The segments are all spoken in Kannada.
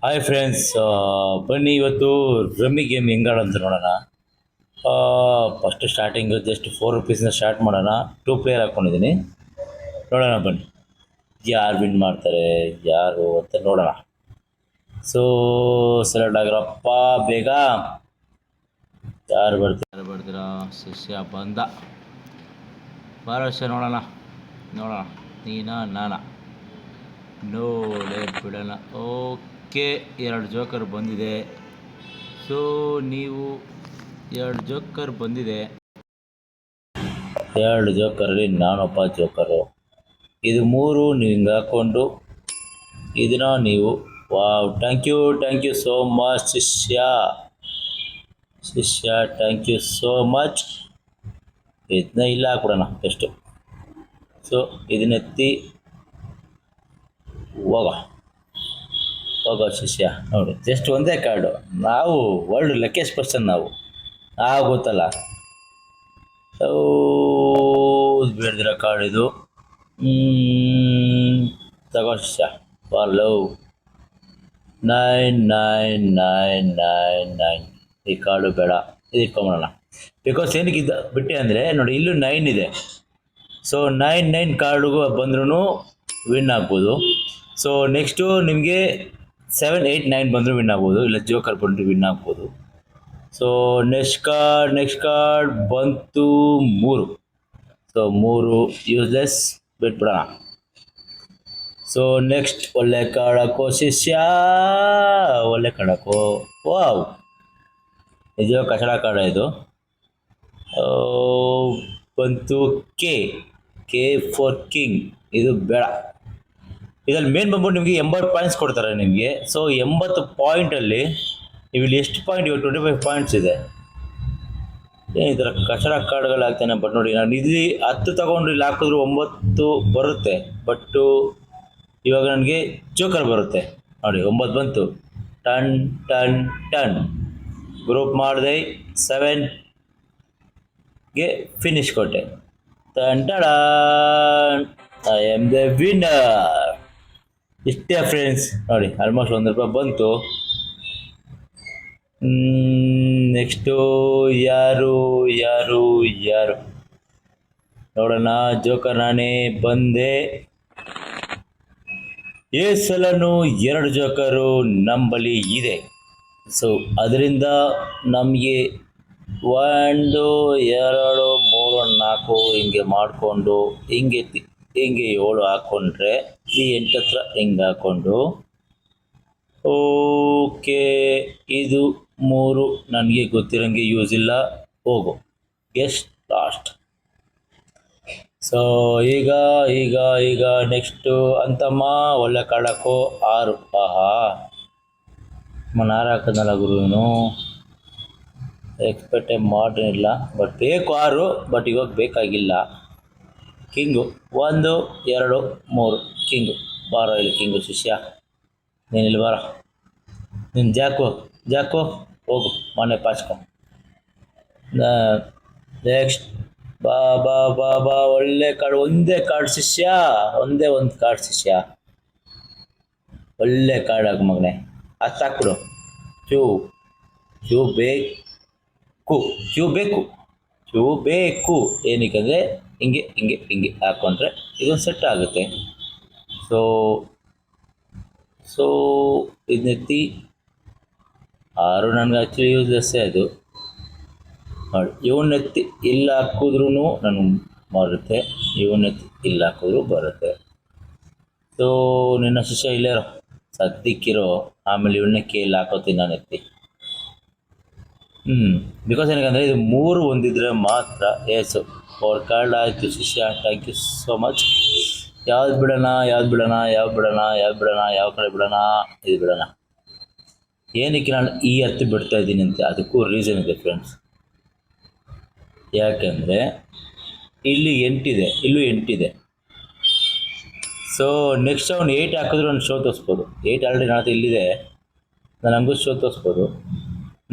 ಹಾಯ್ ಫ್ರೆಂಡ್ಸ್, ಬನ್ನಿ ಇವತ್ತು ರಮ್ಮಿ ಗೇಮ್ ಹೆಂಗಾಡಂತ ನೋಡೋಣ. ಫಸ್ಟ್ ಸ್ಟಾರ್ಟಿಂಗು ಜಸ್ಟ್ ₹4 ಸ್ಟಾರ್ಟ್ ಮಾಡೋಣ. 2 ಪ್ಲೇಯರ್ ಹಾಕ್ಕೊಂಡಿದ್ದೀನಿ. ನೋಡೋಣ ಬನ್ನಿ ಯಾರು ವಿನ್ ಮಾಡ್ತಾರೆ ಯಾರು ಅಂತ ನೋಡೋಣ. ಸೊ ಸೆಲೆಕ್ಟ್ ಆಗಿರಪ್ಪ ಬೇಗ. ಯಾರು ಬರ್ತೀರಾ? ಶಿಷ್ಯ ಬಂದ. ಭರವಸೆ ನೋಡೋಣ ನೋಡೋಣ, ನೀನಾ ನಾನಾ ನೋಡೇ ಬಿಡೋಣ. ಓಕೆ, 2 ಜೋಕರ್ ಬಂದಿದೆ. ಸೊ ನೀವು 2 ಜೋಕರ್ ಬಂದಿದೆ. 2 ಜೋಕರಲ್ಲಿ ನಾನೊಬ್ಬ ಜೋಕರು. ಇದು 3 ನೀವು ಹಿಂಗೆ ಹಾಕ್ಕೊಂಡು ಇದನ್ನ ನೀವು ಥ್ಯಾಂಕ್ ಯು ಸೋ ಮಚ್ ಶಿಷ್ಯ ಥ್ಯಾಂಕ್ ಯು ಸೋ ಮಚ್. ಇದನ್ನ ಇಲ್ಲ ಹಾಕ್ಬಿಡೋಣ ಎಷ್ಟು. ಸೊ ಇದನ್ನೆತ್ತಿ ಹೋಗೋ ಶಿಷ್ಯ. ನೋಡಿ, ಜಸ್ಟ್ ಒಂದೇ ಕಾರ್ಡು. ನಾವು ವರ್ಲ್ಡ್ ಲಕ್ಕಿಯಸ್ಟ್ ಪರ್ಸನ್ ನಾವು ಗೊತ್ತಲ್ಲ. ಬೇಡ್ದಿರೋ ಕಾರ್ಡ್ ಇದು. ತಗೋ ಶಿಷ್ಯ, ಲವ್ 9999. ಈ ಕಾರ್ಡು ಬೇಡ, ಇದು ಇಟ್ಕೊಂಬಿಡೋಣ. ಬಿಕಾಸ್ ಏನಕ್ಕೆ ಬಿಟ್ಟೆ ಅಂದರೆ ನೋಡಿ, ಇಲ್ಲೂ 9 ಇದೆ. ಸೊ 99 ಕಾರ್ಡ್ಗೂ ಬಂದ್ರೂ ವಿನ್ ಆಗ್ಬೋದು. ಸೊ ನೆಕ್ಸ್ಟು ನಿಮಗೆ 7, 8, 9 ಬಂದರೂ ವಿನ್ ಆಗ್ಬೋದು, ಇಲ್ಲ ಜೋಕರ್ ಬಂದರೂ ವಿನ್ ಆಗ್ಬೋದು. ಸೊ ನೆಕ್ಸ್ಟ್ ಕಾರ್ಡ್ ಬಂತು 3. ಸೊ 3 ಯೂಸ್ಲೆಸ್, ಬಿಟ್ಬಿಡೋಣ. ಸೊ ನೆಕ್ಸ್ಟ್ ಒಳ್ಳೆ ಕಾರ್ಡ್ ಹಾಕೋ ಶಿಷ್ಯ, ಒಳ್ಳೆ ಕಾರ್ಡ್ ಹಾಕೋ. ವಾವ್, ನಿಜವಾಗ ಕಚಡ ಕಾರ್ಡ್ ಇದು. ಬಂತು ಕೆ ಫಾರ್ ಕಿಂಗ್. ಇದು ಬೇಡ. ಇದರಲ್ಲಿ ಮೇನ್ ಬಂದ್ಬಿಟ್ಟು ನಿಮಗೆ 80 ಪಾಯಿಂಟ್ಸ್ ಕೊಡ್ತಾರೆ ನಿಮಗೆ. ಸೊ 80 ಪಾಯಿಂಟಲ್ಲಿ ನೀವು ಇಲ್ಲಿ ಎಷ್ಟು ಪಾಯಿಂಟ್, ಇವಾಗ 25 ಪಾಯಿಂಟ್ಸ್ ಇದೆ. ಈ ಥರ ಕಚಡ ಕಾರ್ಡ್ಗಳು ಹಾಕ್ತಾನೆ. ಬಟ್ ನೋಡಿ, ನಾನು ಇಲ್ಲಿ 10 ತಗೊಂಡು ಇಲ್ಲಿ ಹಾಕಿದ್ರು 9 ಬರುತ್ತೆ. ಬಟ್ಟು ಇವಾಗ ನನಗೆ ಜೋಕರ್ ಬರುತ್ತೆ ನೋಡಿ, 9 ಬಂತು. ಟನ್ ಗ್ರೂಪ್ ಮಾಡಿದೆ, 7ಗೆ ಫಿನಿಶ್ ಕೊಟ್ಟೆ. I am the winner. ಇಷ್ಟೇ ಫ್ರೆಂಡ್ಸ್. ನೋಡಿ, ಆಲ್ಮೋಸ್ಟ್ ₹1 ಬಂತು. ನೆಕ್ಸ್ಟು ಯಾರು ನೋಡೋಣ. ಜೋಕರ್ ನಾನೇ ಬಂದೆ. ಈ ಸಲನೂ 2 ಜೋಕರು ನಂಬಳಿ ಇದೆ. ಸೊ ಅದರಿಂದ ನಮಗೆ 1, 2, 3, 4 ಹಿಂಗೆ ಮಾಡಿಕೊಂಡು ಹಿಂಗೆ 7 ಹಾಕ್ಕೊಂಡ್ರೆ ಈ 8 ಹತ್ರ ಹಿಂಗೆ ಹಾಕ್ಕೊಂಡು, ಓಕೆ ಇದು 3 ನನಗೆ ಗೊತ್ತಿರೋಂಗೆ ಯೂಸ್ ಇಲ್ಲ, ಹೋಗು ಗೆಸ್ಟ್ ಲಾಸ್ಟ್. ಸೊ ಈಗ ನೆಕ್ಸ್ಟು ಅಂತಮ್ಮ ಒಳ್ಳೆ ಕಾರ್ಡ್ ಹಾಕೋ. 6. ನಾನು 6 ಹಾಕಿದ್ನಲ್ಲ ಗುರುನು, ಎಕ್ಸ್ಪೆಕ್ಟೇ ಮಾಡಿಲ್ಲ. ಬಟ್ ಬೇಕು 6, ಬಟ್ ಇವಾಗ ಬೇಕಾಗಿಲ್ಲ. King 1, 2, 3 king. ಬಾರೋ ಇಲ್ಲಿ ಕಿಂಗು ಶಿಷ್ಯ, ನೀನು ಇಲ್ಲಿ ಬಾರ. ನೀನು ಜಾಕು ಹೋಗು, ಮನೆ ಪಾಚ್ಕೊ. ನೆಕ್ಸ್ಟ್ ಬಾ ಒಳ್ಳೆ ಕಾರ್ಡ್. ಒಂದೇ ಕಾರ್ಡ್ ಶಿಷ್ಯ, ಒಂದೇ ಒಂದು ಕಾರ್ಡ್ ಶಿಷ್ಯ. ಒಳ್ಳೆ ಕಾರ್ಡ್ ಹಾಕು ಮಗನೇ, ಅದು ಹಾಕ್ಬಿಡು. ಕ್ಯೂ ಬೇಕು ಏನಕ್ಕೆ ಹಿಂಗೆ ಹಾಕೊಂಡ್ರೆ ಇದೊಂದು ಸೆಟ್ ಆಗುತ್ತೆ. ಸೊ ಇದನ್ನೆತ್ತಿ 6 ನನಗೆ ಆ್ಯಕ್ಚುಲಿ ಯೂಸ್ಲೆಸ್ಸೇ ಅದು. ನೋಡಿ, ಇವನ್ನೆತ್ತಿ ಇಲ್ಲ ಹಾಕಿದ್ರೂ ನನಗೆ ಬರುತ್ತೆ, ಇವನ್ನೆತ್ತಿ ಇಲ್ಲ ಹಾಕಿದ್ರು ಬರುತ್ತೆ. ಸೊ ನಿನ್ನ ಶಿಷ್ಯ ಇಲ್ಲೇರೋ, ಸದ್ಯಕ್ಕಿರೋ. ಆಮೇಲೆ ಇವನ್ನೇ ಕೇಳಿ ಹಾಕೋತೀನಿ ನಾನು ಎತ್ತಿ. ಬಿಕಾಸ್ ಏನಕ್ಕಂದರೆ ಇದು 3 ಹೊಂದಿದ್ರೆ ಮಾತ್ರ. ಎಸ್, 4 ಕಾರ್ಡ್ ಆಯಿತು ಶಿಷ್ಯ, ಥ್ಯಾಂಕ್ ಯು ಸೋ ಮಚ್. ಯಾವ್ದು ಬಿಡೋಣ, ಯಾವ ಕಡೆ ಬಿಡೋಣ? ಇದು ಬಿಡೋಣ. ಏನಕ್ಕೆ ನಾನು ಈ 10 ಬಿಡ್ತಾ ಇದ್ದೀನಿ ಅಂತ ಅದಕ್ಕೂ ರೀಸನ್ ಇದೆ ಫ್ರೆಂಡ್ಸ್. ಯಾಕೆಂದರೆ ಇಲ್ಲಿ 8 ಇದೆ, ಇಲ್ಲೂ 8 ಇದೆ. ಸೊ ನೆಕ್ಸ್ಟ್ ಅವ್ನು 8 ಹಾಕಿದ್ರು ನಾನು ಶೋ ತೋರಿಸ್ಬೋದು. 8 ಆಲ್ರೆಡಿ ನನ್ನ ಹತ್ರ ಇಲ್ಲಿದೆ, ನಾನು ಹಂಗೂ ಶೋ ತೋರಿಸ್ಬೋದು.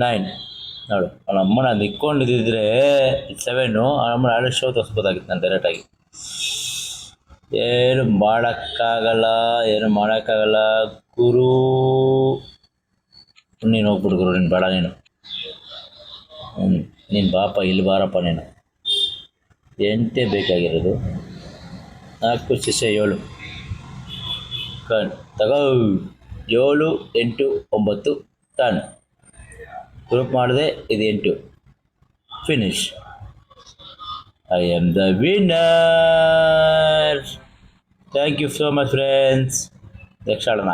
9 ನೋಡು, ಅವನ ಅಮ್ಮನ ನಿಕ್ಕೊಂಡಿದ್ದರೆ 7, ಅವನಮ್ಮನ ಆಲ್ರೆಡಿ ಶೋ ತೋರಿಸ್ಬೋದಾಗಿತ್ತು ನಾನು ಡೈರೆಕ್ಟಾಗಿ. ಏನು ಮಾಡೋಕ್ಕಾಗಲ್ಲ ಗುರು. ನೀನು ಹೋಗ್ಬಿಡು ಗುರು, ನೀನು ಬೇಡ ನೀನು. ನೀನು ಬಾಪ, ಇಲ್ಲಿ ಬಾರಪ್ಪ ನೀನು. ಎಂಟೇ ಬೇಕಾಗಿರೋದು. 4 ಶಿಷ್ಯ 7 ತಗೋ. 7 8 9 ಟನ್ ಗ್ರೂಪ್ ಮಾಡಿದೆ. ಇದು 8 finish. I am the winner. Thank you so much friends. Next ಆಡೋಣ.